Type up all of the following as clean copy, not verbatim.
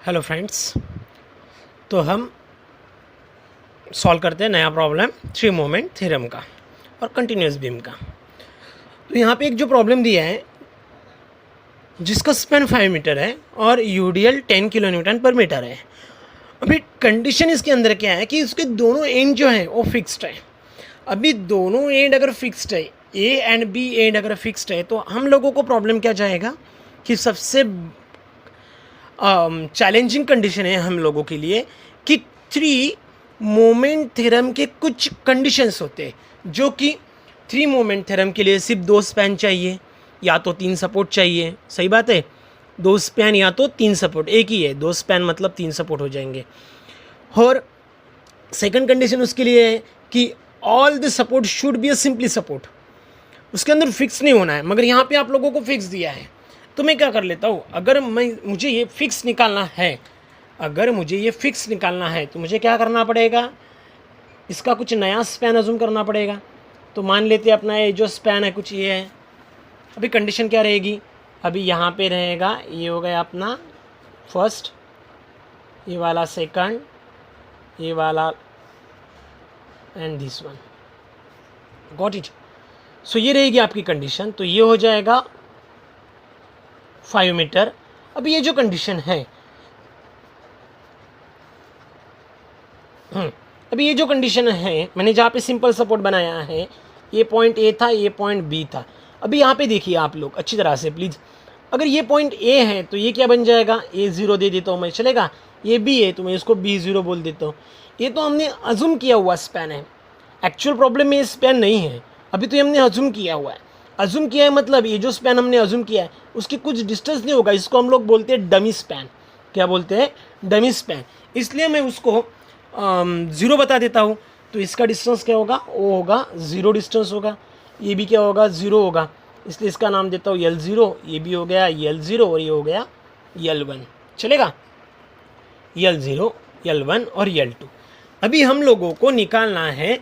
Hello friends. तो हम solve करते हैं नया प्रॉब्लम थ्री मोमेंट थ्योरम का और कंटिन्यूस बीम का। तो यहाँ पे एक जो प्रॉब्लम दिया है जिसका स्पेन 5 मीटर है और यूडीएल 10 किलो न्यूटन पर मीटर है। अभी कंडीशन इसके अंदर क्या है कि इसके दोनों एंड जो है वो फिक्स्ड है। अभी दोनों एंड अगर फिक्स्ड है, ए एंड बी एंड अगर फिक्स्ड है, तो हम लोगों को प्रॉब्लम क्या जाएगा कि सबसे चैलेंजिंग कंडीशन है हम लोगों के लिए कि थ्री मोमेंट थ्योरम के कुछ कंडीशंस होते हैं जो कि थ्री मोमेंट थ्योरम के लिए सिर्फ दो स्पैन चाहिए या तो तीन सपोर्ट चाहिए। सही बात है, दो स्पैन या तो तीन सपोर्ट, एक ही है, दो स्पैन मतलब तीन सपोर्ट हो जाएंगे। और सेकंड कंडीशन उसके लिए है कि all the support should be a simply support, उसके अंदर फिक्स नहीं होना है। मगर यहाँ पे आप लोगों को फिक्स दिया है, तो मैं क्या कर लेता हूँ, अगर मुझे ये फिक्स निकालना है, तो मुझे क्या करना पड़ेगा, इसका कुछ नया स्पैन अज्यूम करना पड़ेगा। तो मान लेते हैं अपना ये जो स्पैन है कुछ ये है। अभी कंडीशन क्या रहेगी, अभी यहाँ पे रहेगा, ये हो गया अपना फर्स्ट, ये वाला सेकंड, ये वाला and this one. Got it. So ये रहेगी आपकी कंडीशन। तो ये हो जाएगा 5 मीटर। अब ये जो कंडीशन है, अभी ये जो कंडीशन है, मैंने जहाँ पे सिंपल सपोर्ट बनाया है, ये पॉइंट ए था, ये पॉइंट बी था। अभी यहाँ पे देखिए आप लोग अच्छी तरह से प्लीज़, अगर ये पॉइंट ए है तो ये क्या बन जाएगा, ए ज़ीरो दे देता हूँ मैं, चलेगा। ये बी है तो मैं इसको बी ज़ीरो बोल देता हूँ। ये तो हमने अज्यूम किया हुआ स्पैन है, एक्चुअल प्रॉब्लम में ये स्पैन नहीं है। अभी तो हमने अज्यूम किया हुआ है। अज्यूम किया है मतलब ये जो स्पैन हमने अज्यूम किया है उसकी कुछ डिस्टेंस नहीं होगा, इसको हम लोग बोलते हैं डमी स्पैन। क्या बोलते हैं, डमी स्पैन। इसलिए मैं उसको ज़ीरो बता देता हूँ। तो इसका डिस्टेंस क्या होगा, वो होगा ज़ीरो डिस्टेंस होगा। ये भी क्या होगा, ज़ीरो होगा, इसलिए इसका नाम देता हूँ यल ज़ीरो। ये भी हो गया यल ज़ीरो और ये हो गया यल वन, चलेगा। यल ज़ीरो, यल वन और यल टू। अभी हम लोगों को निकालना है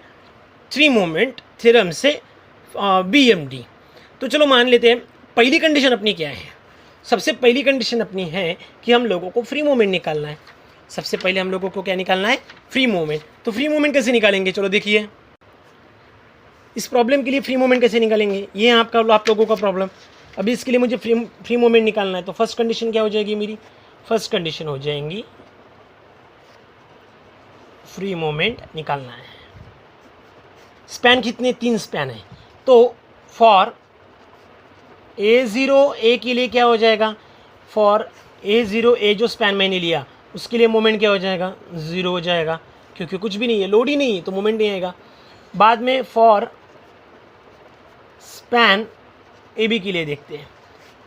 थ्री मोमेंट थ्योरम से बी एम डी। तो चलो मान लेते हैं पहली कंडीशन अपनी क्या है। सबसे पहली कंडीशन अपनी है कि हम लोगों को फ्री मोमेंट निकालना है। सबसे पहले हम लोगों को क्या निकालना है, फ्री मोमेंट। तो फ्री मोमेंट कैसे निकालेंगे, चलो देखिए इस प्रॉब्लम के लिए फ्री मोमेंट कैसे निकालेंगे, ये है आप लोगों का प्रॉब्लम। अभी इसके लिए मुझे फ्री मोमेंट निकालना है। तो फर्स्ट कंडीशन क्या हो जाएगी मेरी, फर्स्ट कंडीशन हो जाएंगी फ्री मोमेंट निकालना है। स्पैन कितने, तीन स्पैन है। तो फॉर ए ज़ीरो ए के लिए क्या हो जाएगा, फॉर ए ज़ीरो ए जो स्पैन मैंने लिया उसके लिए मोमेंट क्या हो जाएगा, ज़ीरो हो जाएगा, क्योंकि कुछ भी नहीं है, लोड ही नहीं है तो मोमेंट नहीं आएगा। बाद में फॉर स्पैन ए बी के लिए देखते हैं।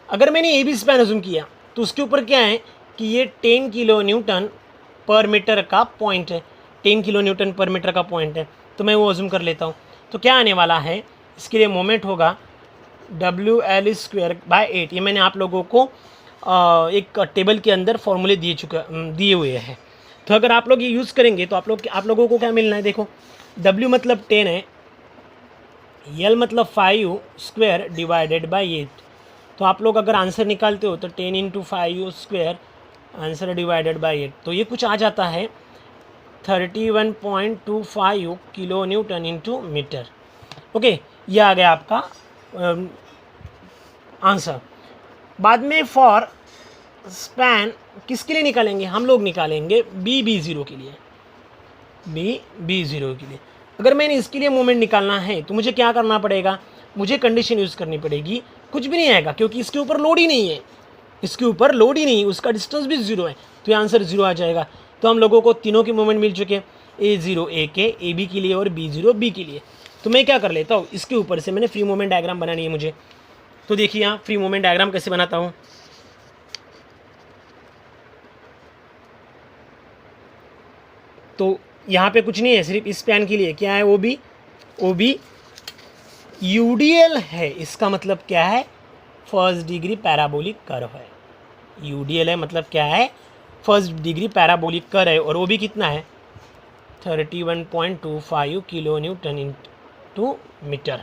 अगर मैंने ए बी स्पैन अज्यूम किया तो उसके ऊपर क्या है कि ये 10 किलो न्यूटन पर मीटर का पॉइंट है, 10 किलो न्यूटन पर मीटर का पॉइंट है, तो मैं वो अज्यूम कर लेता हूँ। तो क्या आने वाला है, इसके लिए मोमेंट होगा WL²/8। ये मैंने आप लोगों को एक टेबल के अंदर फॉर्मूले दिए हुए हैं। तो अगर आप लोग ये यूज़ करेंगे तो आप लोगों को क्या मिलना है, देखो W मतलब 10 है, L मतलब 5² डिवाइडेड बाई 8। तो आप लोग अगर आंसर निकालते हो तो 10 × 5² आंसर डिवाइडेड बाई 8, तो ये कुछ आ जाता है 31.25 kilo newton into metre. Okay, ये आ गया आपका आंसर। बाद में फॉर स्पैन किसके लिए निकालेंगे, हम लोग निकालेंगे बी ज़ीरो के लिए, बी ज़ीरो के लिए। अगर मैंने इसके लिए मोमेंट निकालना है तो मुझे क्या करना पड़ेगा, मुझे कंडीशन यूज़ करनी पड़ेगी। कुछ भी नहीं आएगा क्योंकि इसके ऊपर लोड ही नहीं है, उसका डिस्टेंस भी ज़ीरो है, तो ये आंसर ज़ीरो आ जाएगा। तो हम लोगों को तीनों के मोमेंट मिल चुके हैं, ए ज़ीरो ए के, ए बी के लिए और बी ज़ीरो बी के लिए। तो मैं क्या कर लेता हूँ, इसके ऊपर से मैंने फ्री मोमेंट डायग्राम बनानी है मुझे। तो देखिए यहाँ फ्री मोमेंट डायग्राम कैसे बनाता हूँ। तो यहाँ पे कुछ नहीं है, सिर्फ इस स्पैन के लिए क्या है, वो भी यूडीएल है। इसका मतलब क्या है, फर्स्ट डिग्री पैराबोलिक कर्व है। यूडीएल है मतलब क्या है, फर्स्ट डिग्री पैराबोलिक कर्व है, और वो भी कितना है 31.25 किलो न्यूटन इंटू मीटर।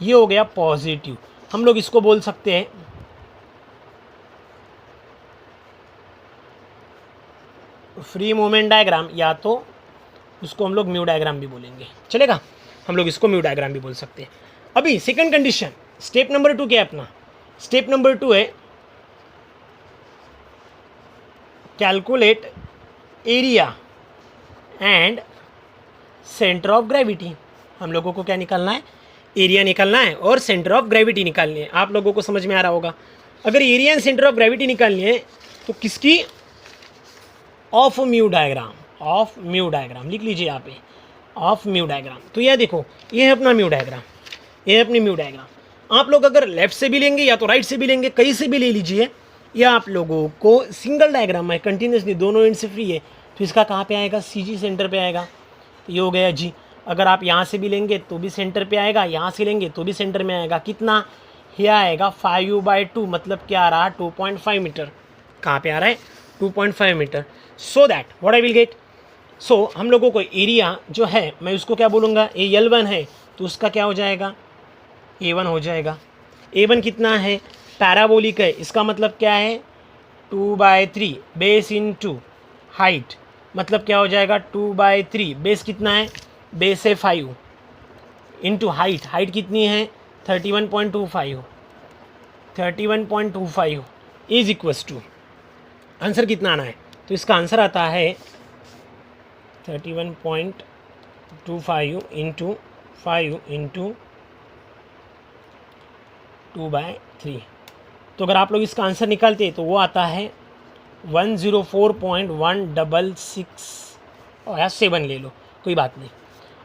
ये हो गया पॉजिटिव। हम लोग इसको बोल सकते हैं फ्री मूवमेंट डायग्राम, या तो उसको हम लोग म्यू डायग्राम भी बोलेंगे, चलेगा, हम लोग इसको म्यू डायग्राम भी बोल सकते हैं। अभी सेकंड कंडीशन, स्टेप नंबर 2 क्या है अपना? स्टेप नंबर 2 है calculate area and centre of gravity. हम लोगों को क्या निकालना है? एरिया निकालना है और सेंटर ऑफ ग्रेविटी निकालनी है। आप लोगों को समझ में आ रहा होगा। अगर area and centre of gravity निकालनी है तो किसकी? Of mu diagram, of mu diagram लिख लीजिए यहाँ पे, ऑफ म्यू डायग्राम। तो यह देखो, ये है अपना म्यू डायग्राम, ये है अपनी म्यू डायग्राम। आप लोग अगर लेफ्ट से भी लेंगे या तो राइट से भी लेंगे, कहीं से भी ले लीजिए, या आप लोगों को सिंगल डायग्राम है, कंटिन्यूसली दोनों एंड से फ्री है, तो इसका कहाँ पे आएगा? CG सेंटर पे आएगा। तो ये हो गया जी। अगर आप यहाँ से भी लेंगे तो भी सेंटर पे आएगा, यहाँ से लेंगे तो भी सेंटर में आएगा। कितना? ये आएगा 5u/2, मतलब क्या आ रहा है? 2.5 मीटर। कहाँ पे आ रहा है? 2.5 metre. So that what I will get, so हम लोगों को एरिया जो है मैं उसको क्या बोलूँगा? L1 है तो उसका क्या हो जाएगा? A1 हो जाएगा। A1 कितना है? पैराबोलिक है, इसका मतलब क्या है? 2/3 बेस इंटू हाइट, मतलब क्या हो जाएगा? 2/3 बेस कितना है? बेस है 5 इंटू हाइट, हाइट कितनी है? 31.25 इज इक्वस टू, आंसर कितना आना है? तो इसका आंसर आता है 31.25 इंटू 5 इंटू 2/3। तो अगर आप लोग इसका आंसर निकालते तो वो आता है 104.166 या 7 ले लो, कोई बात नहीं।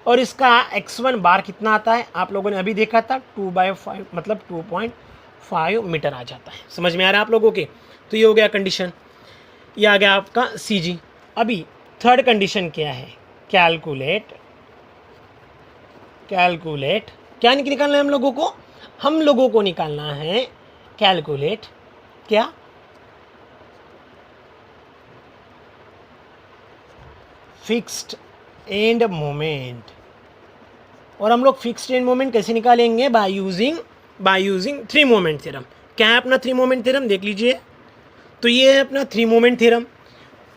और इसका x1 बार कितना आता है? आप लोगों ने अभी देखा था 2/5, मतलब 2.5 मीटर आ जाता है। समझ में आ रहा है आप लोगों के? तो ये हो गया कंडीशन, ये आ गया आपका CG। अभी थर्ड कंडीशन क्या है? कैलकुलेट क्या निकालना है हम लोगों को? हम लोगों को निकालना है कैलकुलेट क्या? Fixed end moment. और हम लोग फिक्स्ड एंड मोमेंट कैसे निकालेंगे? By using 3 moment theorem. क्या है अपना 3 मोमेंट थ्योरम? देख लीजिए, तो ये है अपना 3 मोमेंट थ्योरम।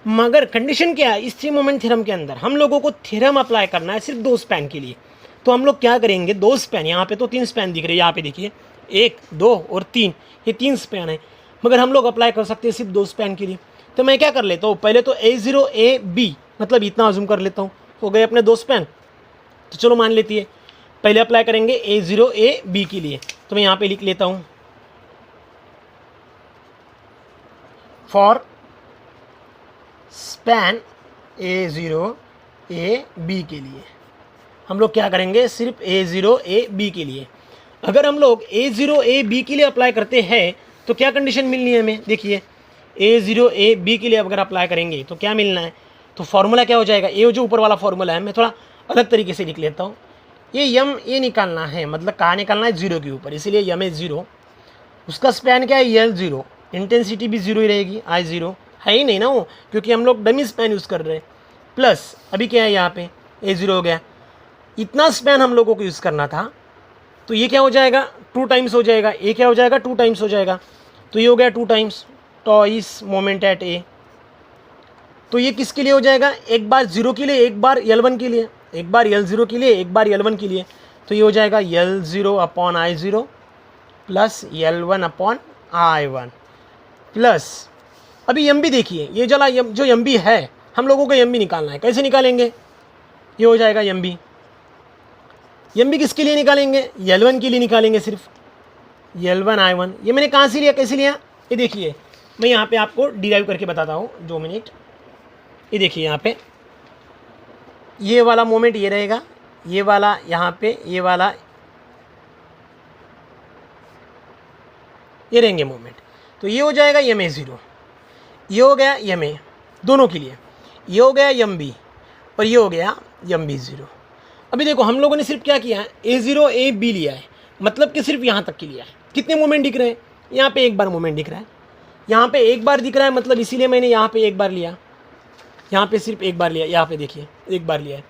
मगर कंडीशन क्या है? इस 3 मोमेंट थ्योरम के अंदर हम लोगों को थ्योरम अप्लाई करना है सिर्फ 2 स्पैन के लिए। तो हम लोग क्या करेंगे? 2 स्पैन, यहाँ पे तो 3 स्पैन दिख रहे हैं, यहाँ पे देखिए 1, 2 और 3, ये 3 स्पैन है, मगर हम लोग अप्लाई कर सकते हैं सिर्फ 2 स्पैन के लिए। तो मैं क्या कर लेता हूँ? पहले तो A0 AB, मतलब इतना अज्यूम कर लेता हूँ, हो गए अपने 2 स्पैन। तो चलो मान लेती है, पहले अप्लाई करेंगे A0 AB के लिए, तो मैं यहाँ पे लिख लेता हूँ फॉर स्पैन A0 AB के लिए हम लोग क्या करेंगे? सिर्फ A0 AB के लिए। अगर हम लोग A0 AB के लिए अप्लाई करते हैं तो क्या कंडीशन मिलनी है हमें? देखिए, A0 AB के लिए अगर अप्लाई करेंगे तो क्या मिलना है? तो फॉर्मूला क्या हो जाएगा? ये जो ऊपर वाला फॉर्मूला है मैं थोड़ा अलग तरीके से लिख लेता हूँ। ये M ए निकालना है, मतलब कहाँ निकालना है? 0 के ऊपर, इसीलिए M है 0। उसका स्पैन क्या है? L0, इंटेंसिटी भी 0 ही रहेगी, I0 है ही नहीं ना वो, क्योंकि हम लोग डमी स्पैन यूज़ कर रहे हैं। प्लस अभी क्या है? यहाँ पे A0 हो गया, इतना स्पैन हम लोगों को यूज़ करना था, तो ये क्या हो जाएगा? 2 टाइम्स हो जाएगा। ए क्या हो जाएगा? 2 टाइम्स हो जाएगा। तो ये हो गया 2 टाइम्स टॉइस मोमेंट एट ए। तो ये किसके लिए हो जाएगा? एक बार 0 के लिए, एक बार L1 के लिए, एक बार L0 के लिए, एक बार L1 के लिए। तो ये हो जाएगा L0/I0 प्लस L1/I1 प्लस, अभी एम भी देखिए, ये जला जो एम बी है हम लोगों को एम बी निकालना है। कैसे निकालेंगे? ये हो जाएगा एम बी किसके लिए निकालेंगे? L1 के लिए निकालेंगे, सिर्फ L1/I1। ये मैंने कहाँ से लिया, कैसे लिया? ये देखिए, मैं यहाँ पे आपको डिराइव करके बताता हूँ, 2 मिनट। ये देखिए, यहाँ पे ये वाला मोमेंट ये रहेगा, ये वाला यहाँ पे, ये वाला ये रहेंगे मोमेंट। तो ये हो जाएगा MA0, ये हो गया MA दोनों के लिए, ये हो गया MB और ये हो गया MB0। अभी देखो, हम लोगों ने सिर्फ क्या किया है? A0 AB लिया है, मतलब कि सिर्फ यहाँ तक के लिया है। कितने मोमेंट दिख रहे हैं? यहाँ पे एक बार मोमेंट दिख रहा है, यहाँ पे एक बार दिख रहा है, मतलब इसीलिए मैंने यहाँ पे एक बार लिया, यहाँ पे सिर्फ एक बार लिया। यहाँ पे देखिए, एक बार लिया है।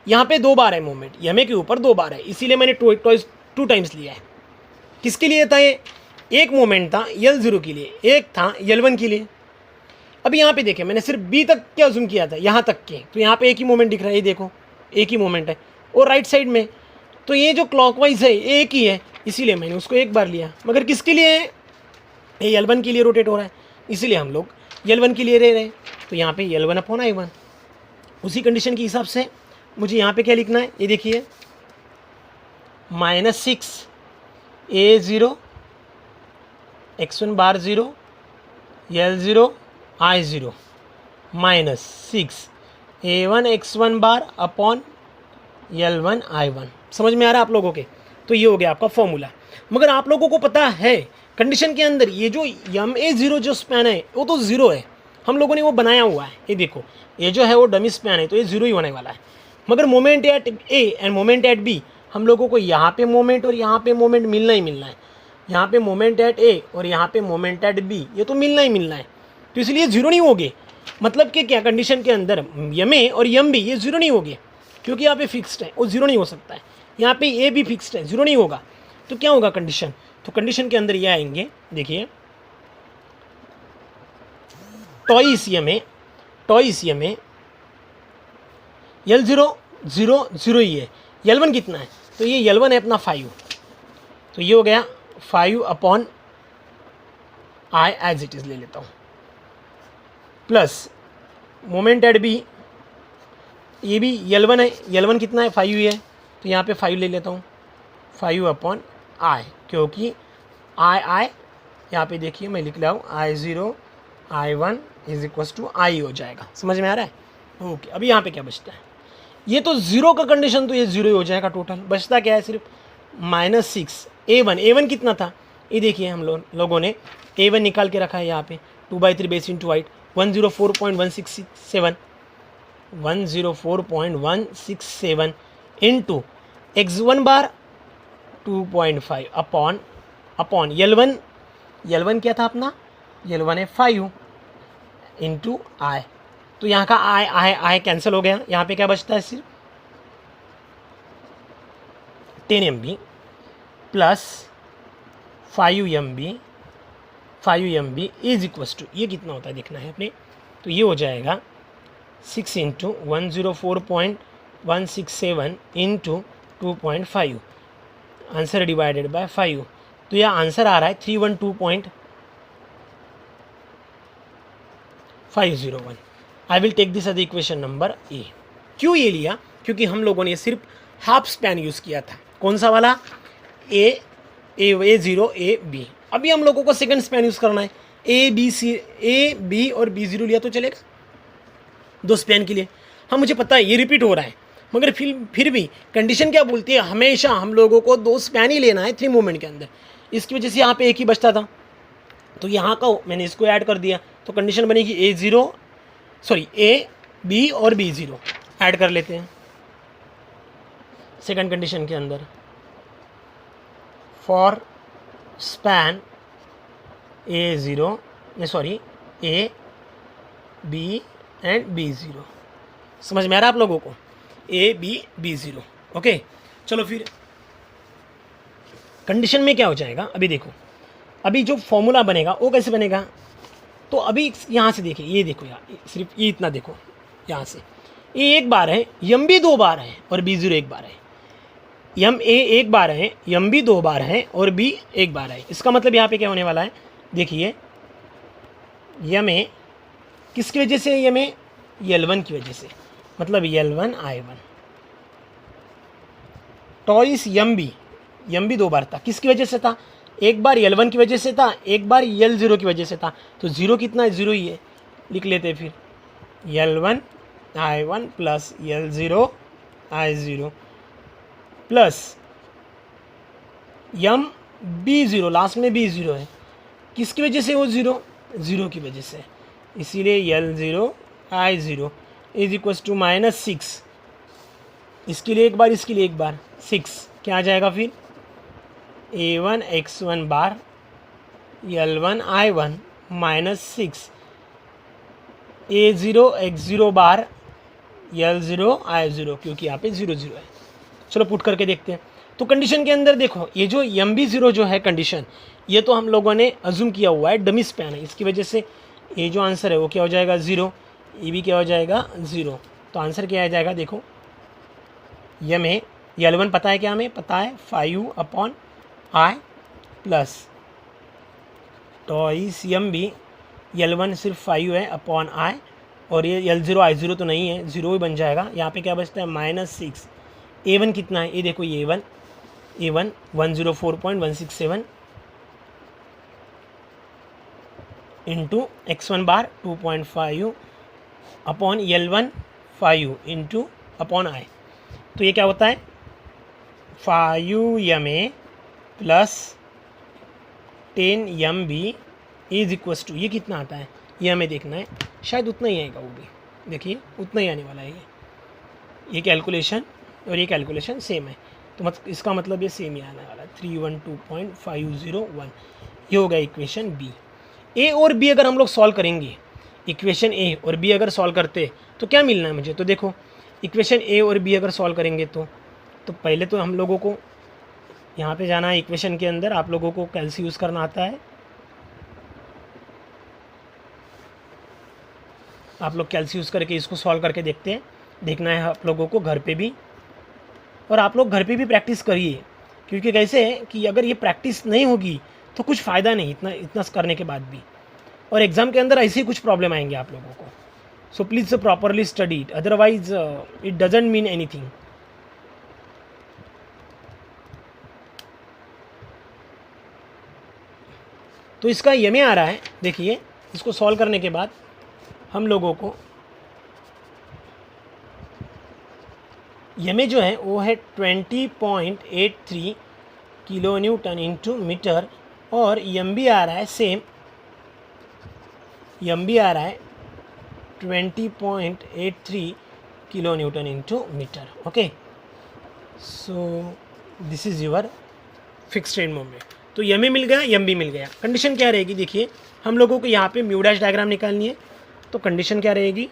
यहाँ पे 2 बार है मोमेंट, MA के ऊपर 2 बार है, इसीलिए मैंने 2 टाइम्स लिया है। किसके लिए था ये? एक मोमेंट था L0 के लिए, एक था L1 के लिए। अभी यहाँ पे देखें, मैंने सिर्फ बी तक क्या अज्यूम किया था, यहाँ तक के, तो यहाँ पे एक ही मोमेंट दिख रहा है, ये देखो एक ही मोमेंट है, और राइट साइड में तो ये जो क्लॉकवाइज है एक ही है, इसीलिए मैंने उसको एक बार लिया। मगर किसके लिए है, ये L1 के लिए रोटेट हो रहा है, इसीलिए हम लोग L1 के लिए ले रहे हैं। तो यहाँ पे L1/I1, उसी कंडीशन के हिसाब से मुझे यहाँ पे क्या लिखना है, ये देखिए -6 A0 x1 बार 0 L0 I0 -6 A1 x1 bar upon L1 I1। समझ में आ रहा है आप लोगों के? तो ये हो गया आपका फॉर्मूला। मगर आप लोगों को पता है कंडीशन के अंदर ये जो MA0 जो स्पैन है वो तो 0 है, हम लोगों ने वो बनाया हुआ है। ये देखो ये जो है वो डमी स्पैन है, तो ये 0 ही होने वाला है। मगर moment at A and moment at B, हम लोगों को यहाँ पे मोमेंट और यहाँ पे मोमेंट मिलना ही मिलना है। यहाँ पे मोमेंट एट ए और यहाँ पे मोमेंट एट बी, ये तो मिलना ही मिलना है, तो इसलिए 0 नहीं होगे। मतलब कि क्या कंडीशन के अंदर MA और MB ये 0 नहीं होगे, क्योंकि यहाँ पे फिक्स्ड है, वो 0 नहीं हो सकता है। यहाँ पे ए भी फिक्स्ड है, 0 नहीं होगा। तो क्या होगा कंडीशन, तो कंडीशन के अंदर ये आएंगे, देखिए टॉइस MA L0 0 0 ही है, L1 कितना है, तो ये L1 है अपना 5, तो ये हो गया 5/I एज इट इज़ ले लेता हूँ, प्लस मोमेंट एट बी, ये भी L1 है, L1 कितना है 5 ही है, तो यहाँ पे 5 ले लेता हूँ, 5/I, क्योंकि I यहाँ पे देखिए मैं लिख रहा हूँ I0 I1 = I हो जाएगा। समझ में आ रहा है? ओके। अभी यहाँ पे क्या बचता है, ये तो 0 का कंडीशन, तो ये 0 ही हो जाएगा टोटल। बचता क्या है, सिर्फ -6 A1 कितना था, ये देखिए हम लोगों ने A1 निकाल के रखा है यहाँ पे 2/3 base into white 104.167 into x1 बार 2.5 अपॉन L1 क्या था अपना, L1 है 5 इंटू I। तो यहाँ का I कैंसिल हो गया, यहाँ पे क्या बचता है, सिर्फ 10 MB plus 5 MB is equals to, ये कितना होता है देखना है अपने, तो ये हो जाएगा 6 into 104.167 into 2.5, answer divided by 5। तो यह आंसर आ रहा है 312.501। I will take this as equation number A. क्यों ये लिया, क्योंकि हम लोगों ने सिर्फ हाफ स्पैन यूज़ किया था। कौन सा वाला, A0 AB। अभी हम लोगों को सेकंड स्पैन यूज़ करना है, A B और B0 लिया तो चलेगा 2 स्पैन के लिए। हाँ मुझे पता है ये रिपीट हो रहा है, मगर फिर भी कंडीशन क्या बोलती है, हमेशा हम लोगों को 2 स्पैन ही लेना है 3 मूवमेंट के अंदर। इसकी वजह से यहाँ पे एक ही बचता था, तो यहाँ का मैंने इसको ऐड कर दिया, तो कंडीशन बनेगी A B और B0 ऐड कर लेते हैं सेकंड कंडीशन के अंदर। For span A B and B0। समझ में आ रहा है आप लोगों को, A B B0। ओके चलो फिर कंडीशन में क्या हो जाएगा, अभी देखो अभी जो फॉर्मूला बनेगा वो कैसे बनेगा। तो अभी यहाँ से देखिए, ये देखो यार, सिर्फ ये इतना देखो, यहाँ से ये 1 बार है, MB 2 बार है और B0 1 बार है। MA 1 बार है, MB 2 बार है और B 1 बार है। इसका मतलब यहाँ पे क्या होने वाला है, देखिए MA किसकी वजह से, MA L1 की वजह से, मतलब L1 I1 टॉइस MB 2 बार था, किसकी वजह से था, 1 बार L1 की वजह से था, 1 बार L0 की वजह से था। तो 0 कितना है, 0 ही है, लिख लेते हैं फिर L1 I1 plus L0 I0 plus B0, last में B0 है, किसकी वजह से वो 0 की वजह से, इसीलिए L0 I0 is equal to -6। इसके लिए 1 बार, इसके लिए 1 बार, 6 क्या आ जाएगा फिर A1 x1 बार L1 I1 -6 A0 x0 बार L0 I0, क्योंकि यहाँ पे 0 0 है। चलो पुट करके देखते हैं। तो कंडीशन के अंदर देखो, ये जो MB0 जो है कंडीशन, ये तो हम लोगों ने अज्यूम किया हुआ है, डमी स्पैन है, इसकी वजह से ये जो आंसर है वो क्या हो जाएगा 0, ये भी क्या हो जाएगा 0। तो आंसर क्या आ जाएगा देखो, यम है L1 पता है क्या, हमें पता है 5/i प्लस टॉइस यम भी L1 सिर्फ 5 है अपॉन i, और ये L0 I0 तो नहीं है, 0 ही बन जाएगा। यहाँ पे क्या बचता है -6। A1 कितना है, ये देखो ये A1 104.167 into x1 bar 2.5 upon L1 5 into upon i। तो ये क्या होता है 5ma plus 10mb is equals to, ये कितना आता है ये हमें देखना है, शायद उतना ही आएगा वो भी, देखिए उतना ही आने वाला है ये कैलकुलेशन और ये कैलकुलेशन सेम है, तो इसका मतलब ये सेम ही आने वाला है 312.501। ये होगा इक्वेशन बी। ए और बी अगर हम लोग सॉल्व करेंगे, इक्वेशन ए और बी अगर सॉल्व करते तो क्या मिलना है मुझे, तो देखो इक्वेशन ए और बी अगर सॉल्व करेंगे तो पहले तो हम लोगों को यहाँ पे जाना है इक्वेशन के अंदर, आप लोगों को कैल्सी यूज़ करना आता है, आप लोग कैल्सी यूज़ करके इसको सॉल्व करके देखते हैं, देखना है आप लोगों को घर पे भी, और आप लोग घर पे भी प्रैक्टिस करिए, क्योंकि कैसे है कि अगर ये प्रैक्टिस नहीं होगी तो कुछ फ़ायदा नहीं इतना करने के बाद भी, और एग्ज़ाम के अंदर ऐसे ही कुछ प्रॉब्लम आएंगे आप लोगों को। So please properly study it, otherwise it doesn't mean anything. तो इसका यमे आ रहा है, देखिए इसको सॉल्व करने के बाद हम लोगों को यमे जो है वो है 20.83 किलो न्यूटन इंटू मीटर, और यम भी आ रहा है सेम, यम भी आ रहा है 20.83 kilo newton into metre. Okay, so this is your fixed end moment. तो यम मिल गया, यम भी मिल गया। कंडीशन क्या रहेगी, देखिए हम लोगों को यहाँ पे म्यू डैश डायग्राम निकालनी है, तो कंडीशन क्या रहेगी,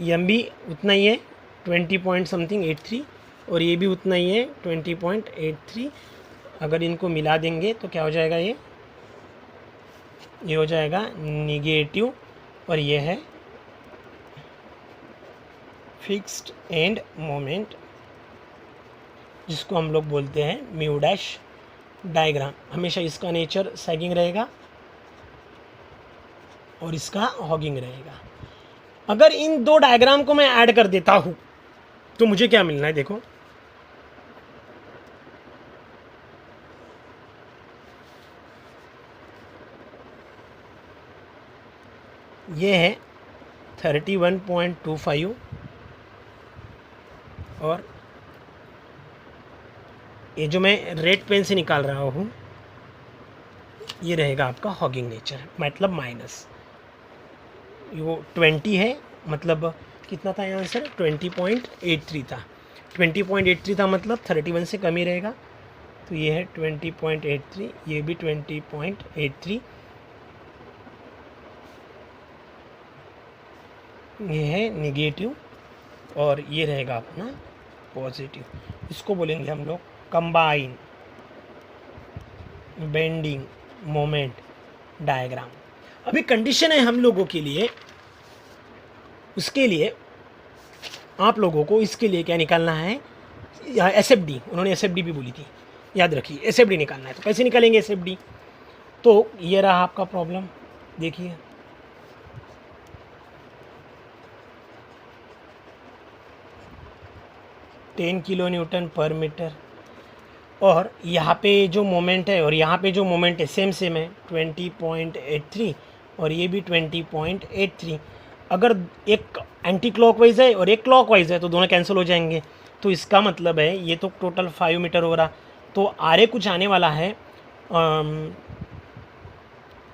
यम भी उतना ही है 20.83 और ये भी उतना ही है 20.83। अगर इनको मिला देंगे तो क्या हो जाएगा, ये हो जाएगा निगेटिव, और ये है फिक्स्ड एंड मोमेंट, जिसको हम लोग बोलते हैं म्यू डैश डायग्राम। हमेशा इसका नेचर सैगिंग रहेगा और इसका हॉगिंग रहेगा। अगर इन दो डायग्राम को मैं ऐड कर देता हूं तो मुझे क्या मिलना है, देखो ये है 31.25 और ये जो मैं रेड पेन से निकाल रहा हूँ ये रहेगा आपका हॉगिंग नेचर, मतलब माइनस, वो 20 है, मतलब कितना था यहाँ आंसर 20.83 था, 20.83 था मतलब 31 से कम ही रहेगा, तो ये है 20.83, ये भी 20.83, ये है निगेटिव और ये रहेगा अपना पॉजिटिव। इसको बोलेंगे हम लोग कंबाइन बेंडिंग मोमेंट डायग्राम। अभी कंडीशन है हम लोगों के लिए, उसके लिए आप लोगों को इसके लिए क्या निकालना है, यहाँ SFD, उन्होंने SFD भी बोली थी, याद रखिए SFD निकालना है। तो कैसे निकालेंगे SFD, तो ये रहा आपका प्रॉब्लम, देखिए $10 किलो न्यूटन पर मीटर, और यहाँ पे जो मोमेंट है और यहाँ पे जो मोमेंट है सेम है 20.83 और ये भी 20.83। अगर एक एंटी क्लॉकवाइज है और एक क्लॉकवाइज है तो दोनों कैंसिल हो जाएंगे, तो इसका मतलब है ये तो टोटल 5 मीटर हो रहा, तो आरे कुछ आने वाला है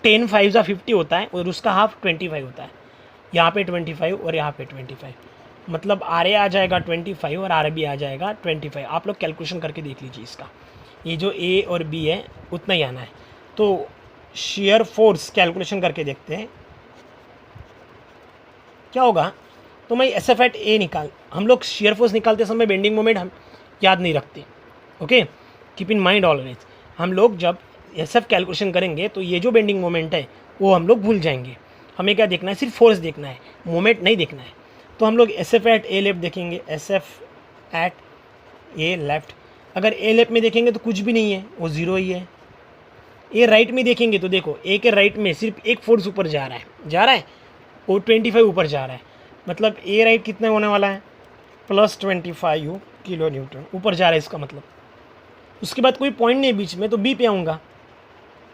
10 5 या 50 होता है और उसका हाफ 25 होता है, यहाँ पे 25 और यहाँ पे 25, मतलब आर ए आ जाएगा 25 और आर बी आ जाएगा 25। आप लोग कैलकुलेशन करके देख लीजिए इसका, ये जो ए और बी है उतना ही आना है। तो शेयर फोर्स कैलकुलेशन करके देखते हैं क्या होगा। तो मैं SF एट ए हम लोग शेयर फोर्स निकालते समय बेंडिंग मोमेंट हम याद नहीं रखते, okay. Keep in mind always, हम लोग जब SF कैलकुलेशन करेंगे तो ये जो बेंडिंग मोमेंट है वो हम लोग भूल जाएंगे। हमें क्या देखना है, सिर्फ फोर्स देखना है, मोमेंट नहीं देखना है। तो हम लोग SF एट ए लेफ्ट देखेंगे, SF एट ए लेफ्ट। अगर ए लेफ्ट में देखेंगे तो कुछ भी नहीं है, वो 0 ही है। ए राइट में देखेंगे तो देखो ए के राइट में सिर्फ एक फोर्स ऊपर जा रहा है वो 25 ऊपर जा रहा है, मतलब ए राइट कितना होने वाला है, +25 किलो न्यूटन ऊपर जा रहा है इसका मतलब। उसके बाद कोई पॉइंट नहीं है बीच में, तो बी पे आऊँगा,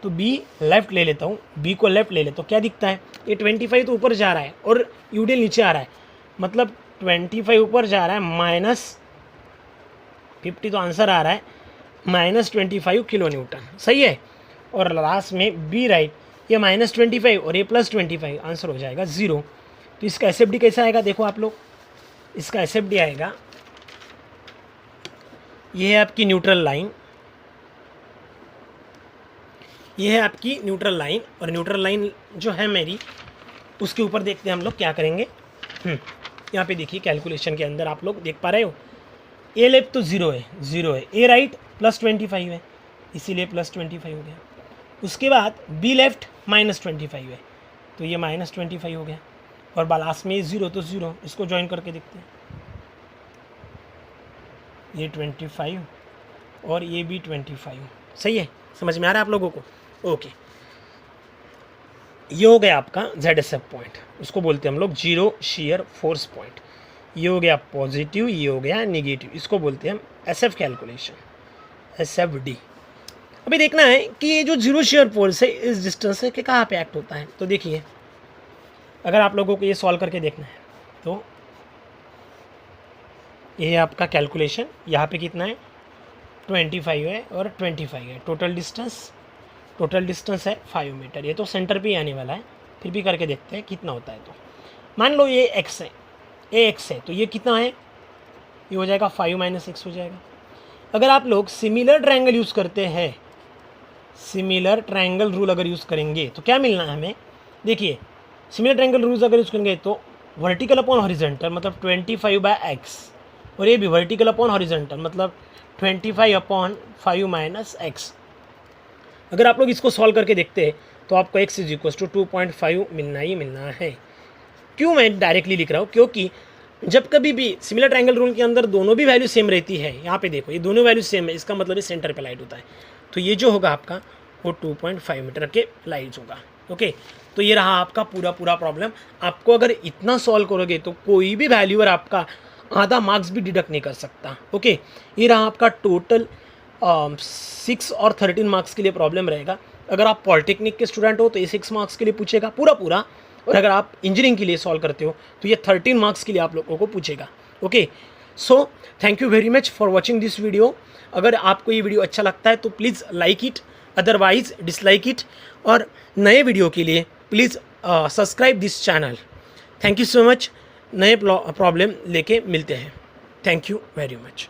तो बी लेफ्ट ले लेता हूँ, बी को लेफ्ट ले लेता हूँ। क्या दिखता है, ये 25 तो ऊपर जा रहा है और यूडियल नीचे आ रहा है, मतलब 25 ऊपर जा रहा है, -50 तो आंसर आ रहा है, -25 किलो न्यूटन, सही है। और लास्ट में बी राइट, ये -25 और ये +25, आंसर हो जाएगा 0। तो इसका SFD कैसा आएगा, देखो आप लोग, इसका SFD आएगा, ये है आपकी न्यूट्रल लाइन, ये है आपकी न्यूट्रल लाइन, और न्यूट्रल लाइन जो है मेरी, उसके ऊपर देखते हैं हम लोग क्या करेंगे। यहाँ पे देखिए कैलकुलेशन के अंदर आप लोग देख पा रहे हो, ए लेफ्ट तो 0 है, ए राइट +25 है, इसीलिए +25 हो गया। उसके बाद बी लेफ्ट -25 है, तो ये -25 हो गया, और लास्ट में 0 तो 0, इसको ज्वाइन करके देखते हैं, ये 25 और ये भी 25, सही है, समझ में आ रहा है आप लोगों को। ओके, ये हो गया आपका ZSF पॉइंट, उसको बोलते हैं हम लोग जीरो शियर फोर्स पॉइंट। ये हो गया पॉजिटिव, ये हो गया नेगेटिव, इसको बोलते हैं हम SF कैलकुलेशन, SFD। अभी देखना है कि ये जो जीरो शियर फोर्स है इस डिस्टेंस से कहाँ पे एक्ट होता है। तो देखिए, अगर आप लोगों को ये सॉल्व करके देखना है तो ये है आपका कैलकुलेशन, यहाँ पे कितना है 25 है और 25 है, टोटल डिस्टेंस है 5 मीटर। ये तो सेंटर पे ही आने वाला है, फिर भी करके देखते हैं कितना होता है। तो मान लो ये x है, ये x है, तो ये कितना है, ये हो जाएगा 5 - x हो जाएगा। अगर आप लोग सिमिलर ट्रायंगल यूज़ करते हैं, सिमिलर ट्रायंगल रूल अगर यूज़ करेंगे तो क्या मिलना है हमें, देखिए सिमिलर ट्रायंगल रूल्स अगर यूज़ करेंगे तो वर्टिकल अपॉन हॉरिजॉन्टल मतलब 25/x, और ये भी वर्टिकल अपॉन हॉरिजॉन्टल मतलब 25/5 - x। अगर आप लोग इसको सॉल्व करके देखते हैं तो आपको x = 2.5 मिलना ही मिलना है। क्यों मैं डायरेक्टली लिख रहा हूँ, क्योंकि जब कभी भी सिमिलर ट्रायंगल रूल के अंदर दोनों भी वैल्यू सेम रहती है, यहाँ पे देखो ये दोनों वैल्यू सेम है, इसका मतलब ये सेंटर पे लाइट होता है, तो ये जो होगा आपका वो 2.5 मीटर के लाइट्स होगा। ओके, तो ये रहा आपका पूरा प्रॉब्लम। आपको अगर इतना सॉल्व करोगे तो कोई भी वैल्यूअर आपका आधा मार्क्स भी डिडक्ट नहीं कर सकता। ओके, ये रहा आपका टोटल 6 और 13 मार्क्स के लिए प्रॉब्लम रहेगा। अगर आप पॉलिटेक्निक के स्टूडेंट हो तो ये 6 मार्क्स के लिए पूछेगा पूरा, और अगर आप इंजीनियरिंग के लिए सॉल्व करते हो तो ये 13 मार्क्स के लिए आप लोगों को पूछेगा। Okay, so thank you very much for watching this video. अगर आपको ये वीडियो अच्छा लगता है तो please like it, otherwise dislike it, और नए वीडियो के लिए please subscribe this channel. Thank you so much, नए प्रॉब्लम लेके मिलते हैं। Thank you very much.